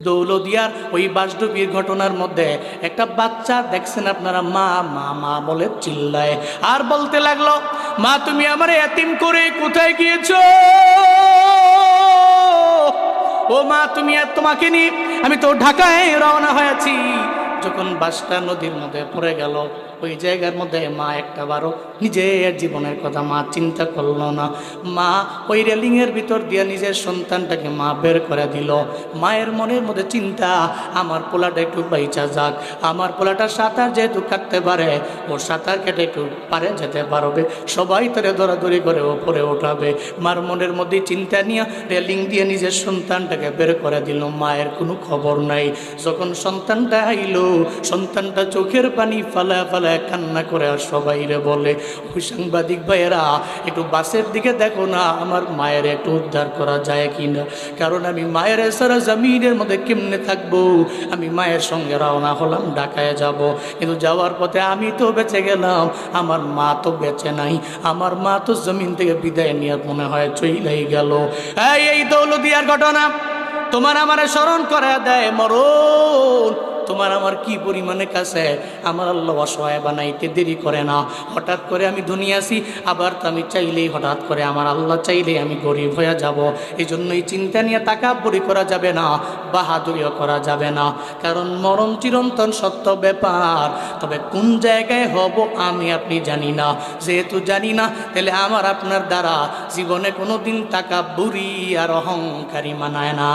দৌলদিয়ার ওই বাসডুবির ঘটনার মধ্যে একটা বাচ্চা দেখছেন আপনারা, মা মা মা বলে চিল্লায় আর বলতে লাগলো, মা তুমি আমার এতিম করে কোথায় গিয়েছো? ও মা তুমি আর তোমাকে নিয়ে আমি তো ঢাকায় রওনা হয়েছি। যখন বাসটা নদীর মধ্যে পড়ে গেল, ওই জায়গার মধ্যে মা একটাবারও নিজের জীবনের কথা মা চিন্তা করলো না। মা ওই রেলিংয়ের ভিতর দিয়ে নিজের সন্তানটাকে মা বের করে দিল। মায়ের মনের মধ্যে চিন্তা, আমার পোলাটা একটু বাইচা যাক, আমার পোলাটা সাঁতার যেহেতু কাটতে পারে, ও সাঁতার কেটে একটু পারে যেতে পারবে, সবাই তারে দৌড়াদৌড়ি করে ওপরে ওঠাবে। মার মনের মধ্যে চিন্তা নিয়ে রেলিং দিয়ে নিজের সন্তানটাকে বের করে দিল। মায়ের কোনো খবর নাই। যখন সন্তানটা আইল, সন্তানটা চোখের পানি ফালায় ফালায় কান্না করে আর সবাইরে বলে, ওই সাংবাদিক ভাইয়েরা একটু বাসের দিকে দেখো না, আমার মায়ের একটু উদ্ধার করা যায় কিনা, কারণ আমি মায়ের সারা জমিনের মধ্যে কেমনে থাকবো। আমি মায়ের সঙ্গে রওনা হলাম, ঢাকায় যাব, কিন্তু যাওয়ার পথে আমি তো বেঁচে গেলাম, আমার মা তো বেঁচে নাই, আমার মা তো জমিন থেকে বিদায় নিয়ে মনে হয় চইলাই গেল। এই দৌলদিয়ার ঘটনা তোমার আমার স্মরণ করে দেয় মরণ তোমার আমার কি পরিমাণে কাছে আমার আল্লাহ অসহায় বানাইতে দেরি করে না। হঠাৎ করে আমি দুনিয়াছি, আবার তো আমি চাইলেই হঠাৎ করে আমার আল্লাহ চাইলেই আমি গরিব হয়ে যাব। এই জন্যই চিন্তা নিয়ে তাকাব্বুরি করা যাবে না, বাহাদুরিও করা যাবে না, কারণ মরণ চিরন্তন সত্য ব্যাপার। তবে কোন জায়গায় হব আমি আপনি জানি না, যেহেতু জানি না তাহলে আমার আপনার দ্বারা জীবনে কোনো দিন তাকাব্বুরি আর অহংকারী মানায় না।